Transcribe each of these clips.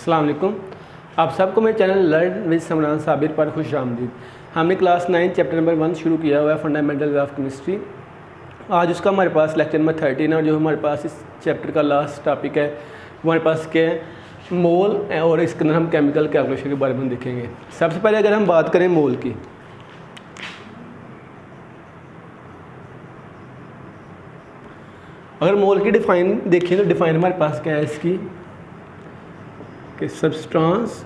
अस्सलाम वालेकुम। आप सबको मेरे चैनल लर्न विद समरान साबिर पर खुश आमदीद। हमने क्लास 9 चैप्टर नंबर 1 शुरू किया हुआ है, फंडामेंटल ऑफ केमिस्ट्री। आज उसका हमारे पास लेक्चर नंबर 13 है और जो हमारे पास इस चैप्टर का लास्ट टॉपिक है वो हमारे पास क्या है, मोल, और इसके अंदर हम केमिकल कैलकुलेशन के बारे में देखेंगे। सबसे पहले अगर हम बात करें मोल की, अगर मोल की डिफाइन देखें तो डिफाइन हमारे पास क्या है इसकी कि substance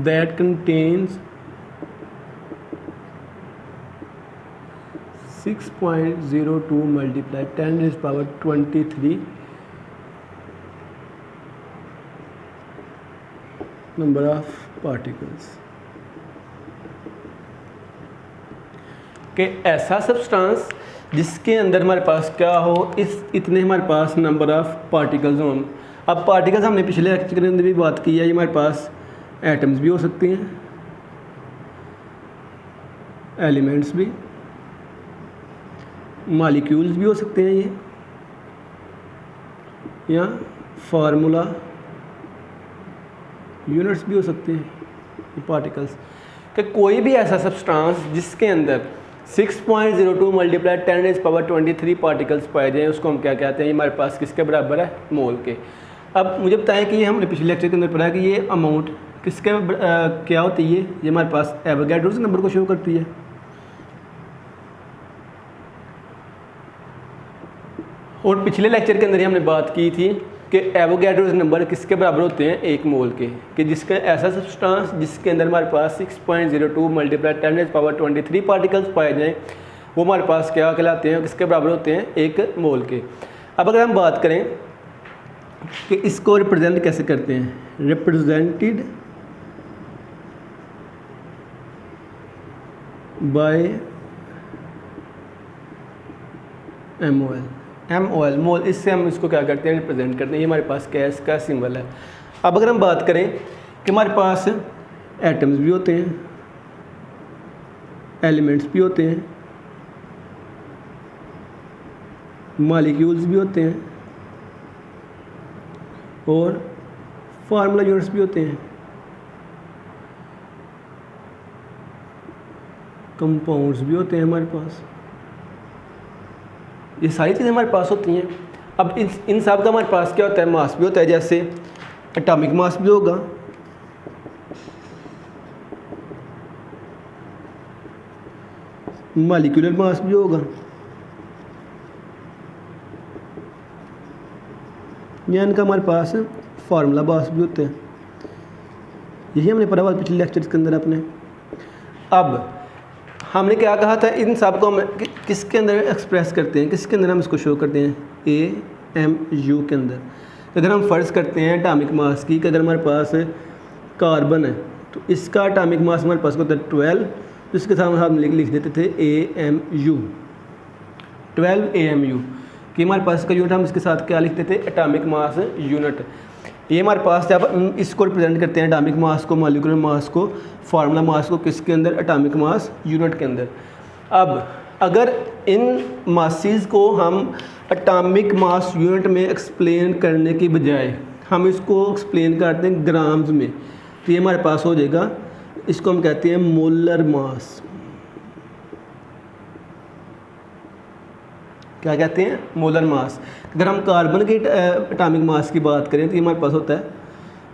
that contains 6.02 multiplied 10 raised power 23 number of particles कि ऐसा सब्सटेंस जिसके अंदर हमारे पास क्या हो, इतने हमारे पास नंबर ऑफ पार्टिकल्स हों। अब पार्टिकल्स हमने पिछले लेक्चर के अंदर भी बात की है, ये हमारे पास एटम्स भी हो सकते हैं, एलिमेंट्स भी, मॉलिक्यूल्स भी हो सकते हैं ये, या फार्मूला यूनिट्स भी हो सकते हैं ये पार्टिकल्स। कि कोई भी ऐसा सब्सटेंस जिसके अंदर 6.02 मल्टीप्लाई 10 रेज़ पावर 23 पार्टिकल्स पाए जाएँ, उसको हम क्या कहते हैं, ये हमारे पास किसके बराबर है, मोल के। अब मुझे बताएं कि ये हमने पिछले लेक्चर के अंदर पढ़ा कि ये अमाउंट किसके क्या होती है, ये हमारे पास एवोगैड्रोस नंबर को शो करती है। और पिछले लेक्चर के अंदर ही हमने बात की थी कि एवोगैड्रोस नंबर किसके बराबर होते हैं, एक मोल के। कि जिसका ऐसा सब्सटेंस जिसके अंदर हमारे पास 6.02 मल्टीप्लाई 10 रेज़ पावर 23 पार्टिकल्स पाए जाएँ, वो हमारे पास क्या कहलाते हैं, किसके बराबर होते हैं, एक मोल के। अब अगर हम बात करें कि इसको रिप्रेजेंट कैसे करते हैं, रिप्रेजेंटेड बाय MOL, मोल, इससे हम इसको क्या करते हैं, रिप्रेजेंट करते हैं। ये हमारे पास क्या है, इसका सिंबल है। अब अगर हम बात करें कि हमारे पास एटम्स भी होते हैं, एलिमेंट्स भी होते हैं, मॉलिक्यूल्स भी होते हैं और फार्मूला यूनिट्स भी होते हैं, कंपाउंड्स भी होते हैं हमारे पास। ये सारी चीज़ें हमारे पास होती हैं। अब इन सब का हमारे पास क्या होता है, मास भी होता है। जैसे एटॉमिक मास भी होगा, मॉलिक्यूलर मास भी होगा, या इनका हमारे पास फार्मूला मास भी होते हैं। यही हमने पढ़ा हुआ पिछले लेक्चर्स के अंदर अपने। अब हमने क्या कहा था, इन सब को हम किसके अंदर एक्सप्रेस करते हैं, किसके अंदर हम इसको शो करते हैं, AMU के अंदर। अगर हम फ़र्ज़ करते हैं एटॉमिक मास की, कि अगर हमारे पास कार्बन है तो इसका एटॉमिक मास हमारे पास होता है 12, तो इसके साथ हम लिख देते थे AMU, 12 AMU कि हमारे पास का यूनिट हम इसके साथ क्या लिखते थे, एटॉमिक मास यूनिट। ये हमारे पास जब इसको रिप्रेजेंट करते हैं, एटॉमिक मास को, मॉलिक्यूलर मास को, फार्मूला मास को, किसके अंदर, एटॉमिक मास यूनिट के अंदर। अब अगर इन मासेस को हम एटॉमिक मास यूनिट में एक्सप्लेन करने की बजाय हम इसको एक्सप्लेन करते हैं ग्राम्स में, तो ये हमारे पास हो जाएगा, इसको हम कहते हैं मोलर मास। क्या कहते हैं, मोलर मास। अगर हम कार्बन के एटॉमिक मास की बात करें तो ये हमारे पास होता है,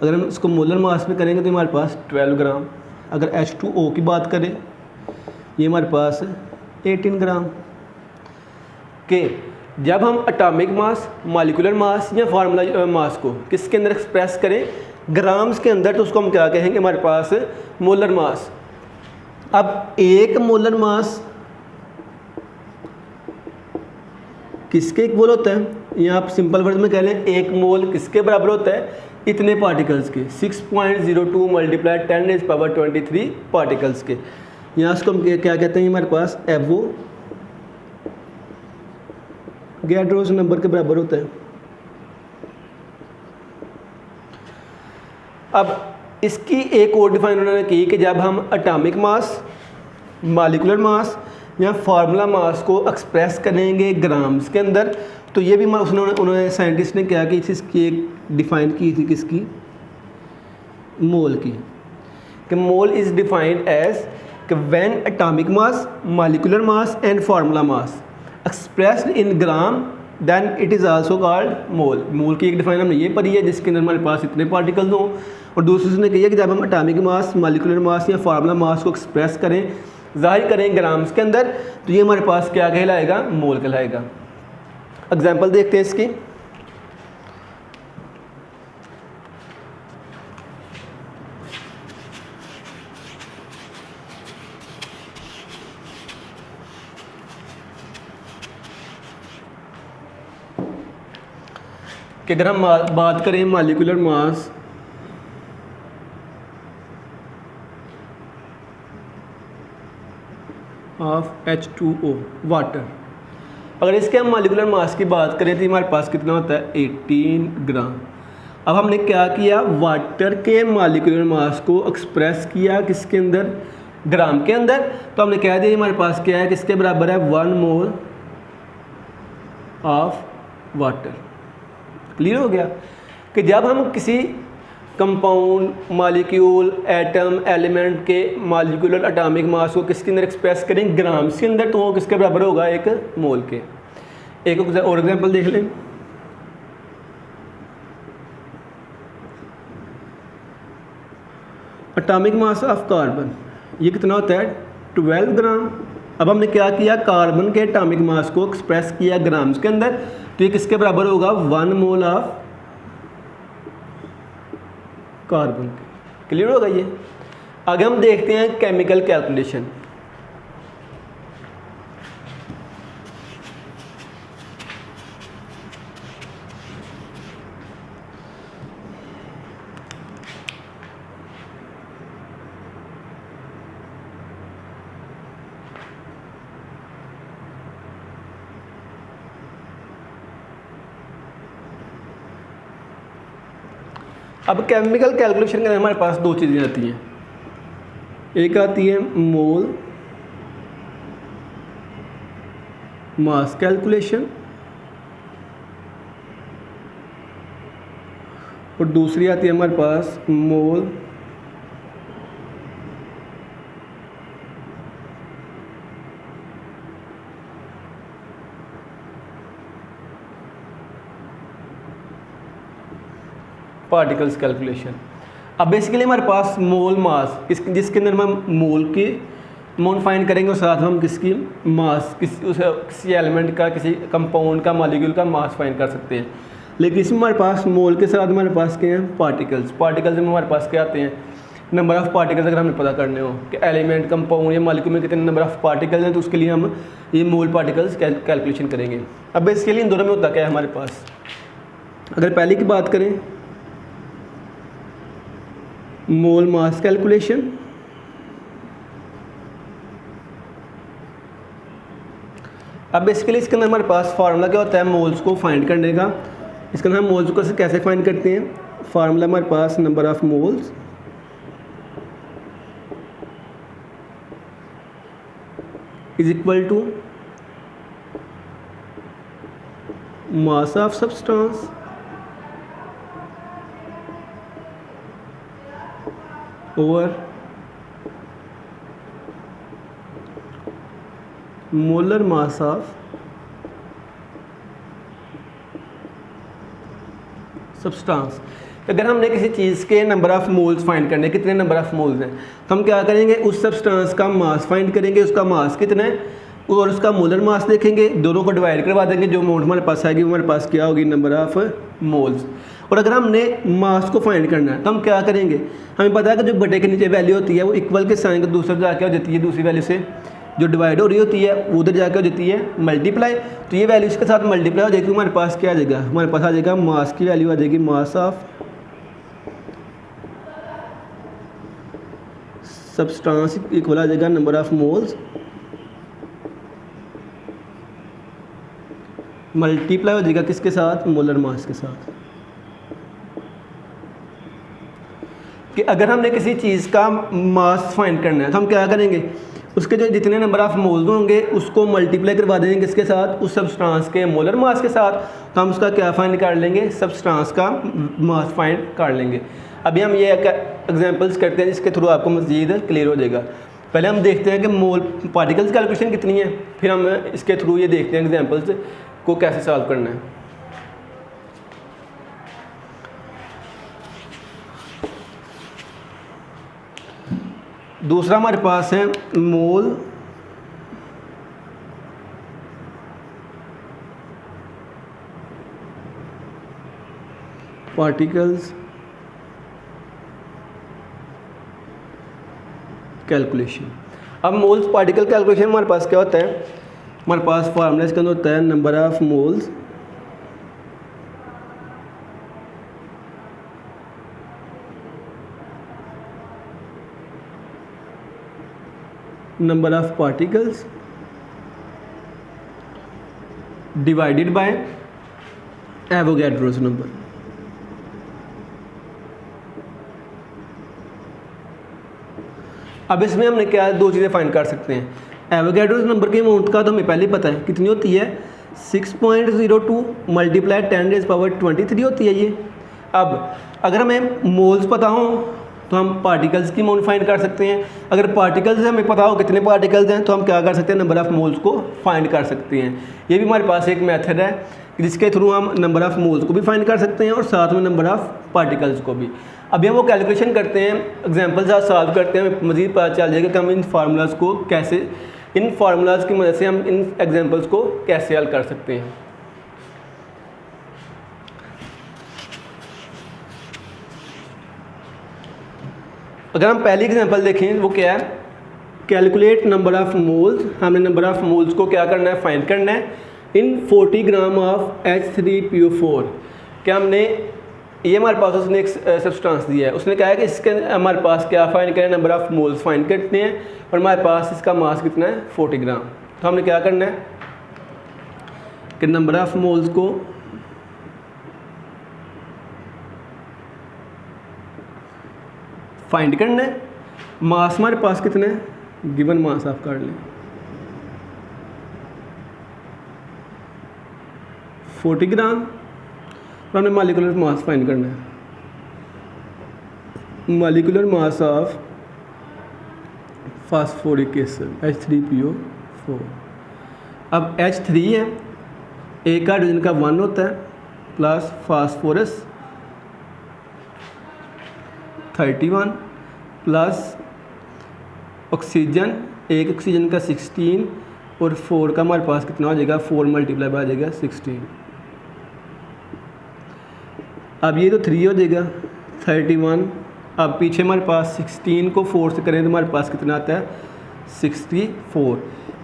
अगर हम इसको मोलर मास में करेंगे तो हमारे पास 12 ग्राम। अगर H2O की बात करें, ये हमारे पास 18 ग्राम। के जब हम एटॉमिक मास, मॉलिक्यूलर मास या फार्मूला मास को किसके अंदर एक्सप्रेस करें, ग्राम्स के अंदर, तो उसको हम क्या कहेंगे, हमारे पास मोलर मास। अब एक मोलर मास किसके इक्वल होता है, या आप सिंपल वर्ड में कह लें, एक मोल किसके बराबर होता है, इतने पार्टिकल्स के, 6.02 मल्टीप्लाई 10 रेज़ पावर 23 पार्टिकल्स के। यहाँ इसको हम क्या कहते हैं, हमारे पास एवोगैड्रोस नंबर के बराबर होता है। अब इसकी एक और डिफाइन उन्होंने की कि जब हम एटॉमिक मास, मॉलिक्यूलर मास या फार्मूला मास को एक्सप्रेस करेंगे ग्राम्स के अंदर, तो ये भी उन्होंने साइंटिस्ट ने क्या की थी, इसकी एक डिफ़ाइन की थी, किसकी, मोल की, कि मोल इज़ डिफाइंड एज कि when atomic mass, molecular mass and formula mass expressed in gram then it is also called mole. Mole की एक डिफाइन हमने ये पढ़ी है जिसके अंदर हमारे पास इतने पार्टिकल्स हों, और दूसरी उसने कही है कि जब हम एटॉमिक मास, मॉलिक्यूलर मास या फार्मूला मास को एक्सप्रेस करें, जाहिर करें ग्राम्स के अंदर, तो ये हमारे पास क्या कहलाएगा, मोल कहलाएगा। एग्जाम्पल देखते हैं इसकी। कि अगर हम बात करें molecular mass of H2O water, अगर इसके हम मॉलिक्यूलर मास की बात करें तो हमारे पास कितना होता है, 18 ग्राम। अब हमने क्या किया, वाटर के मॉलिक्यूलर मास को एक्सप्रेस किया किसके अंदर, ग्राम के अंदर, तो हमने कह दिया हमारे पास क्या है, किसके बराबर है, 1 मोल ऑफ वाटर। क्लियर हो गया कि जब हम किसी कंपाउंड, मॉलिक्यूल, एटम, एलिमेंट के मॉलिक्यूलर एटॉमिक मास को किसके अंदर एक्सप्रेस करें, ग्राम्स के अंदर, तो वो किसके बराबर होगा, एक मोल के। एक और एग्जांपल देख लें। एटॉमिक मास ऑफ कार्बन, ये कितना होता है, 12 ग्राम। अब हमने क्या किया, कार्बन के एटॉमिक मास को एक्सप्रेस किया ग्राम्स के अंदर, तो ये किसके बराबर होगा, 1 मोल ऑफ कार्बन। क्लियर होगा ये। आगे हम देखते हैं केमिकल कैलकुलेशन। अब केमिकल कैलकुलेशन के अंदर हमारे पास दो चीज़ें आती हैं, एक आती है मोल मास कैलकुलेशन और दूसरी आती है हमारे पास मोल पार्टिकल्स कैलकुलेशन। अब बेसिकली हमारे पास मोल मास जिसके अंदर हम मोल की अमाउंट फाइंड करेंगे और साथ में हम किसकी मास किसी एलिमेंट का, किसी कंपाउंड का, मॉलिक्यूल का मास फाइंड कर सकते हैं। लेकिन इसमें हमारे पास मोल के साथ हमारे पास क्या हैं, पार्टिकल्स में हमारे पास क्या आते हैं, नंबर ऑफ़ पार्टिकल्स अगर हमें पता करने हो कि एलिमेंट, कंपाउंड या मॉलिक्यूल में कितने नंबर ऑफ़ पार्टिकल्स हैं, तो उसके लिए हम ये मोल पार्टिकल्स कैलकुलेशन करेंगे। अब बेसिकली इन दोनों में होता क्या है हमारे पास, अगर पहले की बात करें मोल मास कैलकुलेशन, अब बेसिकली इसके अंदर हमारे पास फार्मूला क्या होता है मोल्स को फाइंड करने का। इसके अंदर हम मोल्स को कैसे फाइंड करते हैं, फार्मूला हमारे पास number of moles is equal to mass of substance over molar mass of substance. अगर हमने किसी चीज़ के नंबर ऑफ़ मोल्स फाइंड करने, कितने नंबर ऑफ़ मोल्स हैं, तो हम क्या करेंगे, उस सब्सटेंस का मास फाइंड करेंगे, उसका मास कितना है और उसका मोलर मास देखेंगे, दोनों को डिवाइड करवा देंगे, जो अमाउंट हमारे पास आएगी वो हमारे पास क्या होगी, नंबर ऑफ़ मोल्स। और अगर हमने मास को फाइंड करना है तो हम क्या करेंगे, हमें पता है कि जो बटे के नीचे वैल्यू होती है वो इक्वल के साइन के दूसरे जाके हो जाती है, दूसरी वैल्यू से जो डिवाइड हो रही होती है वो उधर जाके हो जाती है मल्टीप्लाई, तो ये वैल्यू इसके साथ मल्टीप्लाई हो जाएगी, हमारे पास क्या आ जाएगा, हमारे पास आ जाएगा मास की वैल्यू आ जाएगी मास ऑफ सब्सटेंस इक्वल आ जाएगा नंबर ऑफ मोल्स मल्टीप्लाई हो जाएगा किसके साथ, मोलर मास के साथ। कि अगर हमने किसी चीज़ का मास फाइंड करना है तो हम क्या करेंगे, उसके जो जितने नंबर ऑफ मोल्स होंगे उसको मल्टीप्लाई करवा देंगे किसके साथ, उस सब्सटेंस के मोलर मास के साथ, तो हम उसका क्या फाइंड कर लेंगे, सब्सटेंस का मास फाइंड कर लेंगे। अभी हम ये एग्जांपल्स करते हैं जिसके थ्रू आपको मज़ीद क्लियर हो जाएगा। पहले हम देखते हैं कि मोल पार्टिकल्स कैलकुलेशन कितनी है, फिर हम इसके थ्रू ये देखते हैं एग्जांपल्स को कैसे सॉल्व करना है। दूसरा हमारे पास है मोल पार्टिकल्स कैलकुलेशन। अब मोल्स पार्टिकल कैलकुलेशन हमारे पास क्या होता है, हमारे पास फार्मूला इसके अंदर होता है number of moles number of particles divided by Avogadro's number. अब इसमें हमने क्या दो चीज़ें फाइंड कर सकते हैं। एवोगैड्रोस नंबर की अमाउंट का तो हमें पहले ही पता है कितनी होती है, 6.02 मल्टीप्लाई 10⁻23 होती है ये। अब अगर हमें मोल्स पता हो तो हम पार्टिकल्स की अमाउंट फाइंड कर सकते हैं। अगर पार्टिकल्स हमें पता हो कितने पार्टिकल्स हैं तो हम क्या कर सकते हैं, नंबर ऑफ़ मोल्स को फाइंड कर सकते हैं। ये भी हमारे पास एक मेथड है जिसके थ्रू हम नंबर ऑफ़ मोल्स को भी फाइंड कर सकते हैं और साथ में नंबर ऑफ़ पार्टिकल्स को भी। अभी हम वो कैलकुलेशन करते हैं, एग्जाम्पल साथ सॉल्व करते हैं, हमें मज़ीद पता चल जाएगा कि हम इन फार्मूलाज को कैसे, इन फार्मूलाज की मदद से हम इन एग्जाम्पल्स को कैसे हल कर सकते हैं। अगर हम पहली एग्जांपल देखें वो क्या है, कैलकुलेट नंबर ऑफ़ मोल्स। हमने नंबर ऑफ़ मोल्स को क्या करना है, फाइंड करना है इन 40 ग्राम ऑफ H3PO4। क्या हमने ये हमारे पास उसने एक सब्सटेंस दिया है, उसने कहा है कि इसके हमारे पास क्या फाइंड करें, नंबर ऑफ़ मोल्स फाइंड करते हैं और हमारे पास इसका मास कितना है 40 ग्राम। तो हमने क्या करना है कि नंबर ऑफ़ मोल्स को फाइंड करना है, मास हमारे पास कितना है, गिवन मास आप कर लें 40 ग्राम, और हमने मॉलिक्यूलर मास फाइंड करना है, molecular mass of phosphoric acid H3PO4। अब H3 है, एक हाइड्रोजन का 1 होता है प्लस फास्फोरस 31 प्लस ऑक्सीजन, एक ऑक्सीजन का 16 और 4 का हमारे पास कितना हो जाएगा, 4 मल्टीप्लाई बाय जाएगा 16। अब ये तो 3 हो जाएगा 31। अब पीछे हमारे पास 16 को 4 से करें तो हमारे पास कितना आता है 64।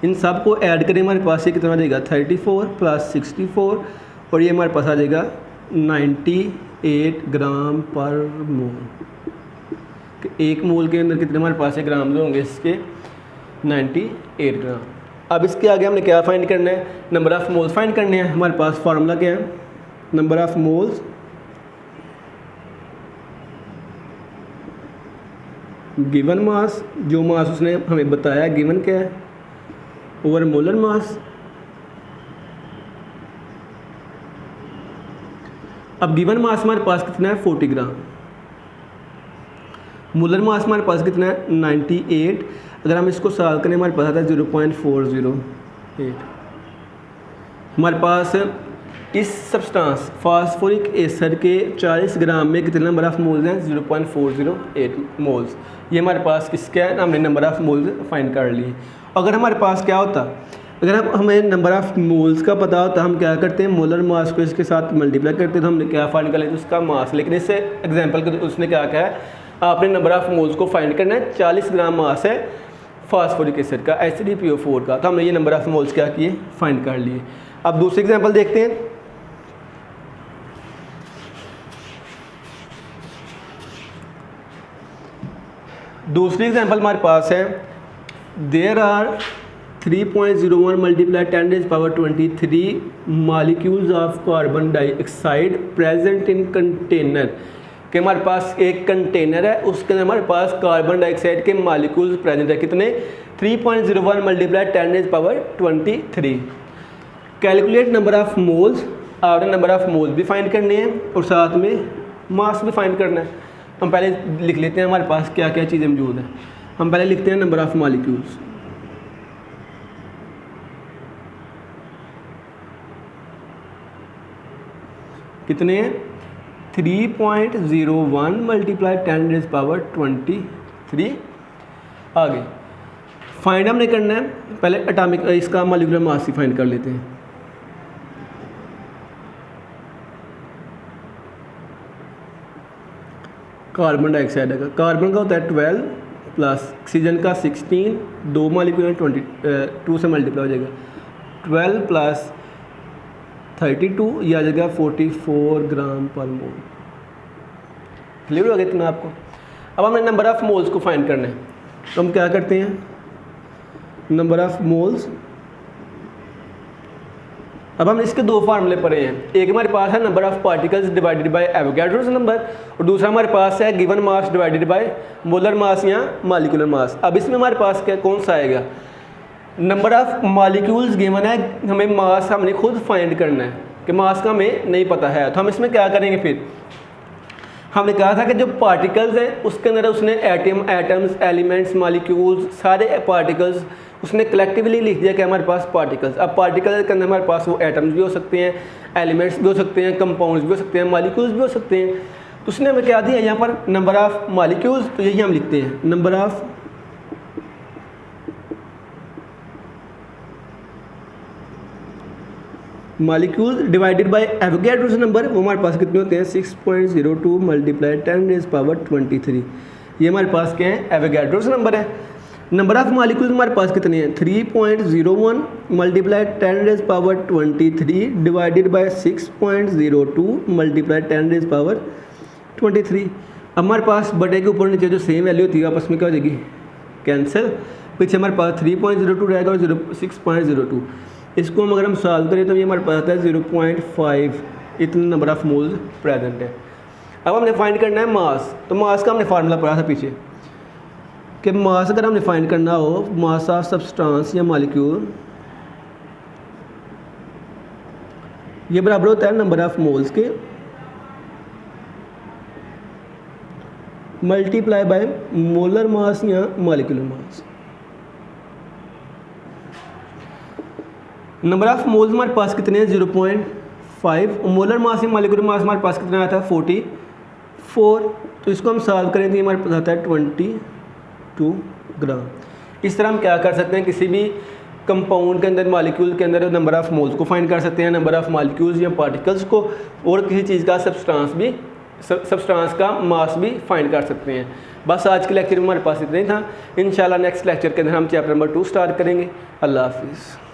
इन सब को ऐड करें हमारे पास ये कितना आ जाएगा 34 प्लस 64 और ये हमारे पास आ जाएगा 98 ग्राम पर मोल। एक मोल के अंदर कितने हमारे पास ग्राम होंगे इसके 98 ग्राम। अब इसके आगे हमने क्या फाइंड करना है, नंबर ऑफ़ मोल्स फाइंड करने हैं। हमारे पास फार्मूला क्या है, number of moles given mass, जो मास उसने हमें बताया गिवन क्या है, ओवर मोलर मास। अब गिवन मास हमारे पास कितना है 40 ग्राम, मोलर मास हमारे पास कितना है 98। अगर हम इसको सॉल्व करें हमारे पास आता है 0.408। हमारे पास इस सब्सटेंस फास्फोरिक एसिड के 40 ग्राम में कितने नंबर ऑफ़ मोल्स हैं 0.408 मोल्स। ये हमारे पास किसका है, हमने नंबर ऑफ़ मोल्स फाइंड कर लिए। अगर हमारे पास क्या होता, अगर हमें नंबर ऑफ़ मोल्स का पता होता, हम क्या करते हैं मोलर मास को इसके साथ मल्टीप्लाई करते हैं तो हमने क्या फाइंड कर लेते उसका मास। लेकिन इससे एग्जाम्पल के उसने क्या कहा है, आपने नंबर ऑफ़ मोल्स को फाइंड करना है, 40 ग्राम मास है फास्फोरिक एसिड का H3PO4 का, तो हमने ये नंबर ऑफ़ मोल्स क्या किए फाइंड कर लिए। अब दूसरी एग्जांपल देखते हैं। दूसरी एग्जांपल हमारे पास है, there are 3.01 multiply 10⁻23 molecules of carbon dioxide present in container. कि हमारे पास एक कंटेनर है, उसके अंदर हमारे पास कार्बन डाइऑक्साइड के मॉलिक्यूल्स प्रेजेंट है, कितने 3.01 multiply 10⁻23। Calculate number of moles, आपने नंबर ऑफ मोल्स भी फाइंड करने हैं और साथ में मास भी फाइंड करना है। हम पहले लिख लेते हैं हमारे पास क्या क्या चीज़ें मौजूद हैं। हम पहले लिखते हैं नंबर ऑफ मॉलिक्यूल्स। कितने हैं? 3.01 मल्टीप्लाई 10⁻23। आगे फाइंड हमने करना है, पहले एटॉमिक इसका मॉलिक्यूलर मास ही फाइंड कर लेते हैं। कार्बन डाइऑक्साइड का, कार्बन का होता है 12 प्लस ऑक्सीजन का 16, 2 मॉलिक्यूल 22 से मल्टीप्लाई हो जाएगा। 12 प्लस 32 ये आ जाएगा 44 ग्राम पर मोल। क्लियर हो गया इतना आपको? अब हमें नंबर ऑफ मोल्स को फाइंड करना है, तो हम क्या करते हैं, नंबर ऑफ मोल्स। अब हम इसके दो फार्मूले पढ़े हैं, एक हमारे पास है number of particles divided by Avogadro's number, और दूसरा हमारे पास है given mass divided by molar mass या मॉलिक्यूलर मास। अब इसमें हमारे पास क्या कौन सा आएगा? नंबर ऑफ मॉलिक्यूल्स गिवन है, हमें मास हमने खुद फाइंड करना है कि मास का हमें नहीं पता है, तो हम इसमें क्या करेंगे? फिर हमने कहा था कि जो पार्टिकल्स हैं उसके अंदर उसने एटम्स, एलिमेंट्स, मॉलिक्यूल्स, सारे पार्टिकल्स उसने कलेक्टिवली लिख दिया कि हमारे पास पार्टिकल्स। अब पार्टिकल्स के अंदर हमारे पास वो एटम्स भी हो सकते हैं, एलिमेंट्स भी हो सकते हैं, कंपाउंड्स भी हो सकते हैं, मॉलिक्यूल्स भी हो सकते हैं। तो उसने हमें क्या दिया यहाँ पर? नंबर ऑफ मॉलिक्यूल्स, तो यही हम लिखते हैं number of molecules divided by Avogadro's number. वो हमारे पास कितने होते हैं? 6.02 मल्टीप्लाई 10⁻23। ये हमारे पास क्या है? एवोगैड्रोस नंबर है। नंबर ऑफ मॉलिक्यूल्स हमारे पास कितने हैं? 3.01 मल्टीप्लाई 10⁻23 डिवाइडेड बाय 6.02 मल्टीप्लाई 10⁻23। अब हमारे पास बटे के ऊपर नीचे जो सेम वैल्यू होती है आपस में क्या हो जाएगी? कैंसिल। पीछे हमारे पास 3.02 रहेगा और 6.02। इसको हम अगर हम सॉल्व करें तो ये हमारे पास आता है 0.5, इतने नंबर ऑफ मोल्स प्रेजेंट है। अब हमने फाइंड करना है मास, तो मास का हमने फार्मूला पढ़ा था पीछे कि मास अगर हमने फाइंड करना हो, मास ऑफ सब्सटेंस या मॉलिक्यूल, ये बराबर होता है नंबर ऑफ मोल्स के मल्टीप्लाई बाय मोलर मास या molecular mass. Number of moles हमारे पास कितने हैं? 0.5। मोलर मास या मॉलिक्यूलर मास हमारे पास कितना आता है? 44। तो इसको हम सॉल्व करें तो ये हमारे पास आता है 22 ग्राम। इस तरह हम क्या कर सकते हैं? किसी भी कंपाउंड के अंदर, मॉलिक्यूल के अंदर नंबर ऑफ मोल्स को फाइंड कर सकते हैं, नंबर ऑफ मॉलिक्यूल्स या पार्टिकल्स को, और किसी चीज़ का सब्सटेंस का मास भी फाइंड कर सकते हैं। बस आज के लेक्चर में हमारे पास इतना ही था। इंशाल्लाह नेक्स्ट लेक्चर के अंदर हम चैप्टर नंबर 2 स्टार्ट करेंगे। अल्लाह हाफिज़।